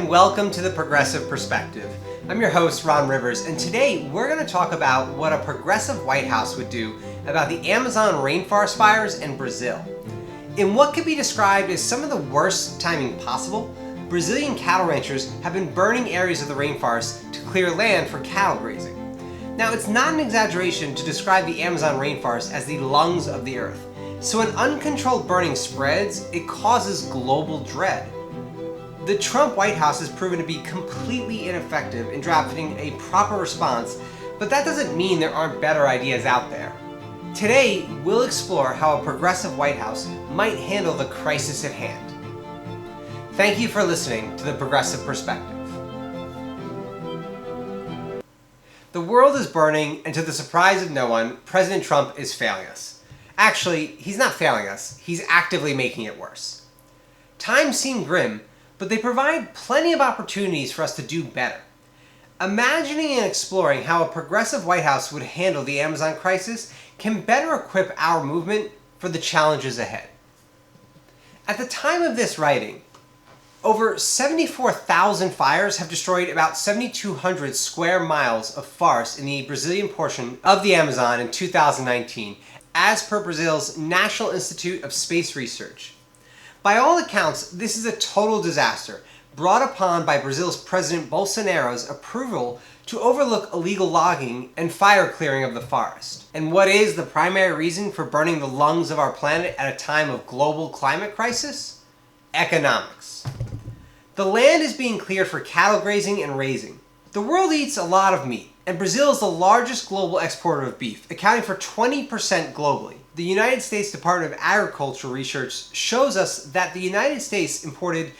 and welcome to The Progressive Perspective. I'm your host, Ron Rivers, and today we're going to talk about what a progressive White House would do about the Amazon rainforest fires in Brazil. In what could be described as some of the worst timing possible, Brazilian cattle ranchers have been burning areas of the rainforest to clear land for cattle grazing. Now, it's not an exaggeration to describe the Amazon rainforest as the lungs of the earth. So when uncontrolled burning spreads, it causes global dread. The Trump White House has proven to be completely ineffective in drafting a proper response, but that doesn't mean there aren't better ideas out there. Today, we'll explore how a progressive White House might handle the crisis at hand. Thank you for listening to The Progressive Perspective. The world is burning, and to the surprise of no one, President Trump is failing us. Actually, he's not failing us, he's actively making it worse. Times seem grim, but they provide plenty of opportunities for us to do better. Imagining and exploring how a progressive White House would handle the Amazon crisis can better equip our movement for the challenges ahead. At the time of this writing, over 74,000 fires have destroyed about 7,200 square miles of forest in the Brazilian portion of the Amazon in 2019, as per Brazil's National Institute of Space Research. By all accounts, this is a total disaster, brought upon by Brazil's President Bolsonaro's approval to overlook illegal logging and fire clearing of the forest. And what is the primary reason for burning the lungs of our planet at a time of global climate crisis? Economics. The land is being cleared for cattle grazing and raising. The world eats a lot of meat, and Brazil is the largest global exporter of beef, accounting for 20% globally. The United States Department of Agriculture research shows us that the United States imported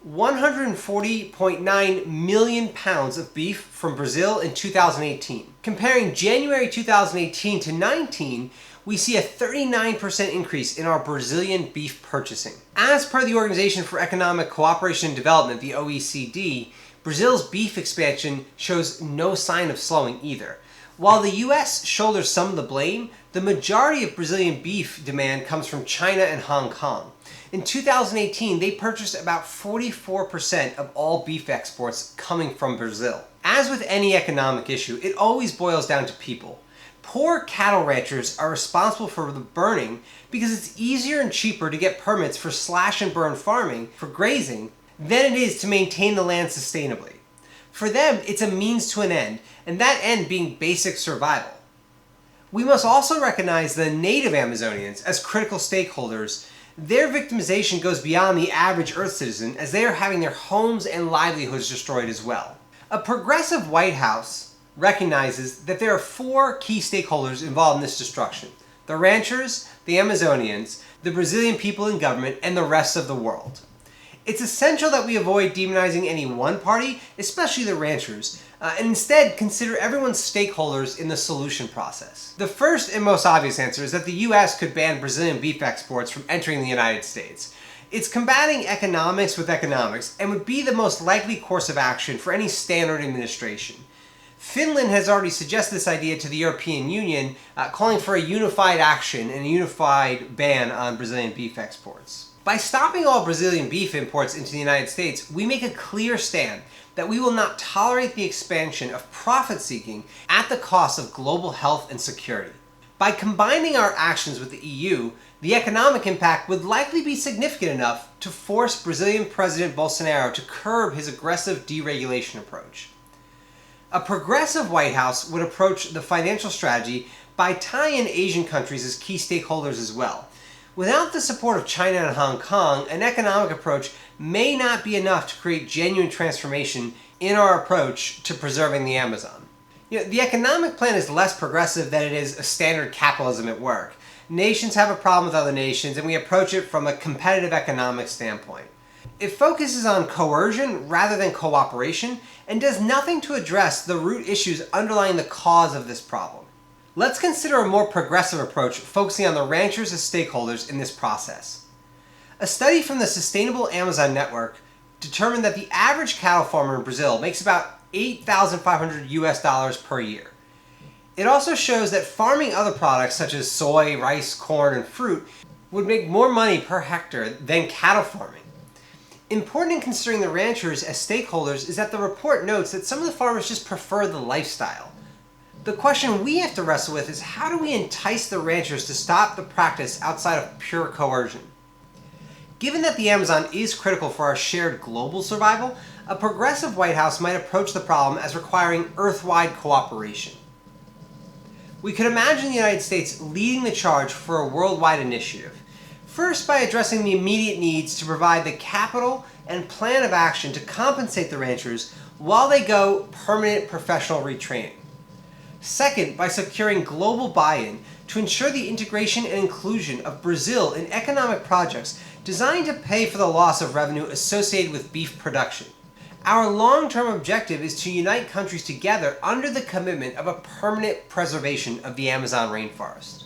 140.9 million pounds of beef from Brazil in 2018. Comparing January 2018 to 19, we see a 39% increase in our Brazilian beef purchasing. As per the Organization for Economic Cooperation and Development, the OECD, Brazil's beef expansion shows no sign of slowing either. While the US shoulders some of the blame, the majority of Brazilian beef demand comes from China and Hong Kong. In 2018, they purchased about 44% of all beef exports coming from Brazil. As with any economic issue, it always boils down to people. Poor cattle ranchers are responsible for the burning because it's easier and cheaper to get permits for slash and burn farming for grazing than it is to maintain the land sustainably. For them, it's a means to an end, and that end being basic survival. We must also recognize the native Amazonians as critical stakeholders. Their victimization goes beyond the average Earth citizen, as they are having their homes and livelihoods destroyed as well. A progressive White House recognizes that there are four key stakeholders involved in this destruction: the ranchers, the Amazonians, the Brazilian people in government, and the rest of the world. It's essential that we avoid demonizing any one party, especially the ranchers, and instead consider everyone's stakeholders in the solution process. The first and most obvious answer is that the US could ban Brazilian beef exports from entering the United States. It's combating economics with economics and would be the most likely course of action for any standard administration. Finland has already suggested this idea to the European Union, calling for a unified action and a unified ban on Brazilian beef exports. By stopping all Brazilian beef imports into the United States, we make a clear stand that we will not tolerate the expansion of profit-seeking at the cost of global health and security. By combining our actions with the EU, the economic impact would likely be significant enough to force Brazilian President Bolsonaro to curb his aggressive deregulation approach. A progressive White House would approach the financial strategy by tying in Asian countries as key stakeholders as well. Without the support of China and Hong Kong, an economic approach may not be enough to create genuine transformation in our approach to preserving the Amazon. The economic plan is less progressive than it is a standard capitalism at work. Nations have a problem with other nations, and we approach it from a competitive economic standpoint. It focuses on coercion rather than cooperation and does nothing to address the root issues underlying the cause of this problem. Let's consider a more progressive approach focusing on the ranchers as stakeholders in this process. A study from the Sustainable Amazon Network determined that the average cattle farmer in Brazil makes about $8,500 per year. It also shows that farming other products such as soy, rice, corn, and fruit would make more money per hectare than cattle farming. Important in considering the ranchers as stakeholders is that the report notes that some of the farmers just prefer the lifestyle. The question we have to wrestle with is how do we entice the ranchers to stop the practice outside of pure coercion? Given that the Amazon is critical for our shared global survival, a progressive White House might approach the problem as requiring earth-wide cooperation. We could imagine the United States leading the charge for a worldwide initiative. First, by addressing the immediate needs to provide the capital and plan of action to compensate the ranchers while they go permanent professional retraining. Second, by securing global buy-in to ensure the integration and inclusion of Brazil in economic projects designed to pay for the loss of revenue associated with beef production. Our long-term objective is to unite countries together under the commitment of a permanent preservation of the Amazon rainforest.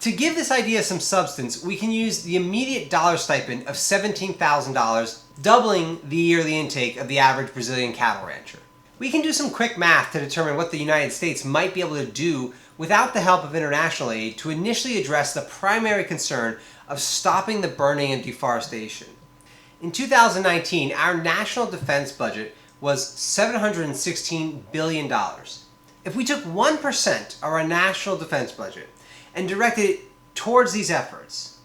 To give this idea some substance, we can use the immediate dollar stipend of $17,000, doubling the yearly intake of the average Brazilian cattle rancher. We can do some quick math to determine what the United States might be able to do without the help of international aid to initially address the primary concern of stopping the burning and deforestation. In 2019, our national defense budget was $716 billion. If we took 1% of our national defense budget and directed it towards these efforts,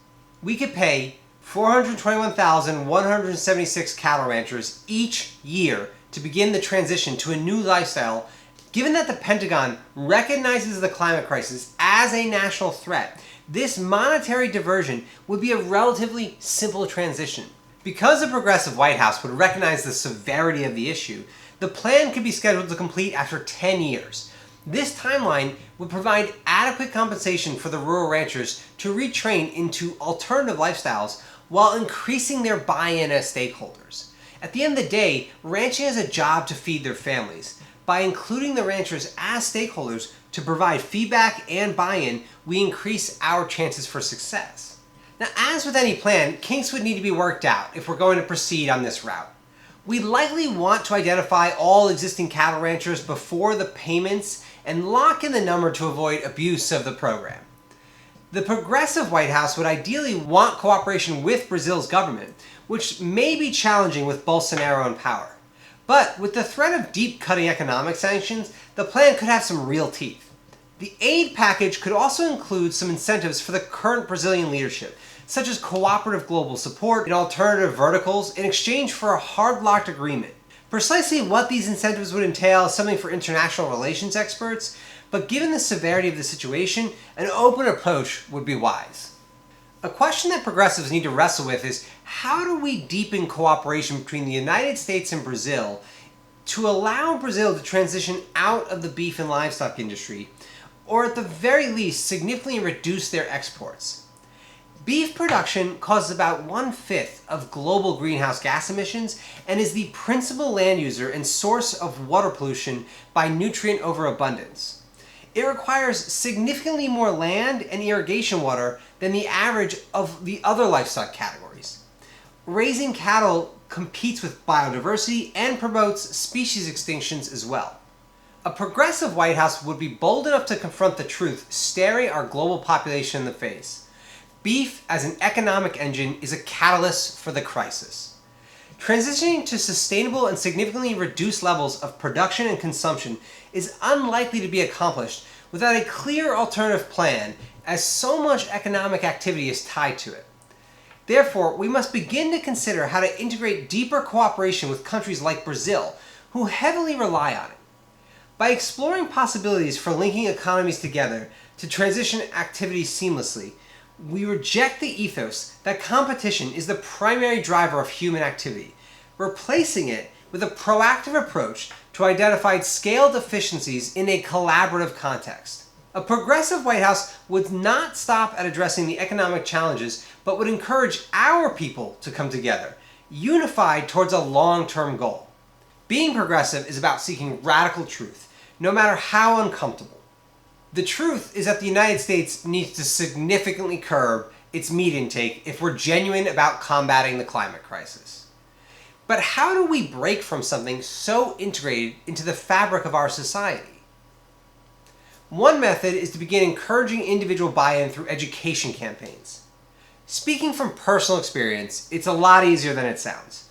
we could pay 421,176 cattle ranchers each year to begin the transition to a new lifestyle. Given that the Pentagon recognizes the climate crisis as a national threat, this monetary diversion would be a relatively simple transition. Because the progressive White House would recognize the severity of the issue, the plan could be scheduled to complete after 10 years. This timeline would provide adequate compensation for the rural ranchers to retrain into alternative lifestyles while increasing their buy-in as stakeholders. At the end of the day, ranching has a job to feed their families. By including the ranchers as stakeholders to provide feedback and buy-in, we increase our chances for success. Now, as with any plan, kinks would need to be worked out if we're going to proceed on this route. We'd likely want to identify all existing cattle ranchers before the payments and lock in the number to avoid abuse of the program. The progressive White House would ideally want cooperation with Brazil's government, which may be challenging with Bolsonaro in power. But with the threat of deep-cutting economic sanctions, the plan could have some real teeth. The aid package could also include some incentives for the current Brazilian leadership, such as cooperative global support and alternative verticals in exchange for a hard-locked agreement. Precisely what these incentives would entail is something for international relations experts, but given the severity of the situation, an open approach would be wise. A question that progressives need to wrestle with is how do we deepen cooperation between the United States and Brazil to allow Brazil to transition out of the beef and livestock industry, or at the very least significantly reduce their exports? Beef production causes about 1/5 of global greenhouse gas emissions and is the principal land user and source of water pollution by nutrient overabundance. It requires significantly more land and irrigation water than the average of the other livestock categories. Raising cattle competes with biodiversity and promotes species extinctions as well. A progressive White House would be bold enough to confront the truth staring our global population in the face. Beef as an economic engine is a catalyst for the crisis. Transitioning to sustainable and significantly reduced levels of production and consumption is unlikely to be accomplished without a clear alternative plan, as so much economic activity is tied to it. Therefore, we must begin to consider how to integrate deeper cooperation with countries like Brazil, who heavily rely on it. By exploring possibilities for linking economies together to transition activities seamlessly, we reject the ethos that competition is the primary driver of human activity, replacing it with a proactive approach to identify scale deficiencies in a collaborative context. A progressive White House would not stop at addressing the economic challenges, but would encourage our people to come together, unified towards a long-term goal. Being progressive is about seeking radical truth, no matter how uncomfortable. The truth is that the United States needs to significantly curb its meat intake if we're genuine about combating the climate crisis. But how do we break from something so integrated into the fabric of our society? One method is to begin encouraging individual buy-in through education campaigns. Speaking from personal experience, it's a lot easier than it sounds.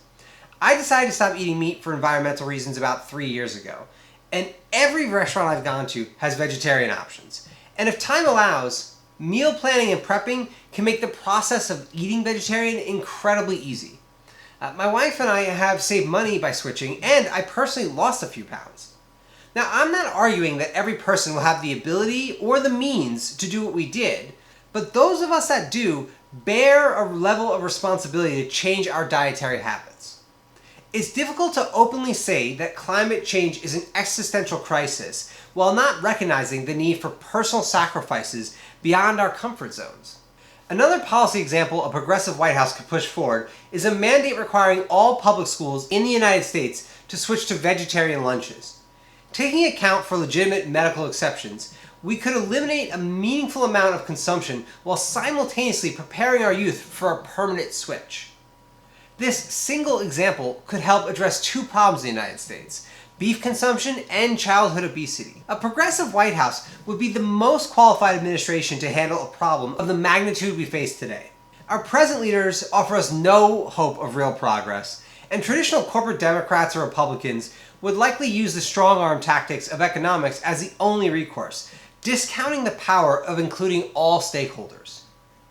I decided to stop eating meat for environmental reasons about 3 years ago, and every restaurant I've gone to has vegetarian options. And if time allows, meal planning and prepping can make the process of eating vegetarian incredibly easy. My wife and I have saved money by switching, and I personally lost a few pounds. Now, I'm not arguing that every person will have the ability or the means to do what we did, but those of us that do bear a level of responsibility to change our dietary habits. It's difficult to openly say that climate change is an existential crisis while not recognizing the need for personal sacrifices beyond our comfort zones. Another policy example a progressive White House could push forward is a mandate requiring all public schools in the United States to switch to vegetarian lunches. Taking account for legitimate medical exceptions, we could eliminate a meaningful amount of consumption while simultaneously preparing our youth for a permanent switch. This single example could help address two problems in the United States: beef consumption and childhood obesity. A progressive White House would be the most qualified administration to handle a problem of the magnitude we face today. Our present leaders offer us no hope of real progress, and traditional corporate Democrats or Republicans would likely use the strong-arm tactics of economics as the only recourse, discounting the power of including all stakeholders.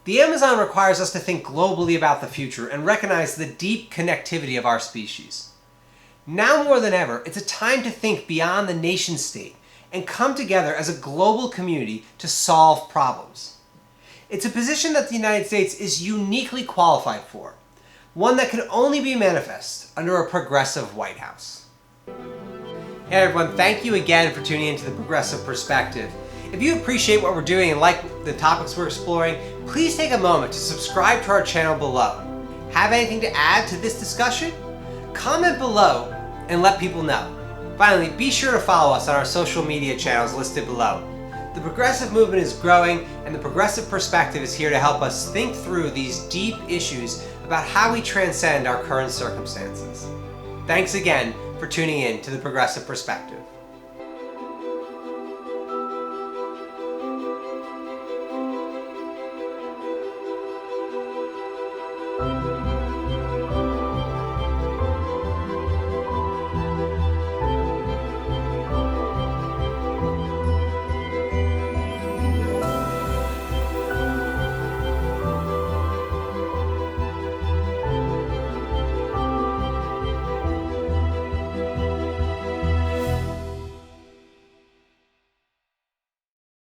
The Amazon requires us to think globally about the future and recognize the deep connectivity of our species. Now more than ever, it's a time to think beyond the nation state and come together as a global community to solve problems. It's a position that the United States is uniquely qualified for, one that can only be manifest under a progressive White House. Hey everyone, thank you again for tuning into The Progressive Perspective. If you appreciate what we're doing and like the topics we're exploring, please take a moment to subscribe to our channel below. Have anything to add to this discussion? Comment below and let people know. Finally, be sure to follow us on our social media channels listed below. The progressive movement is growing, and the Progressive Perspective is here to help us think through these deep issues about how we transcend our current circumstances. Thanks again for tuning in to The Progressive Perspective.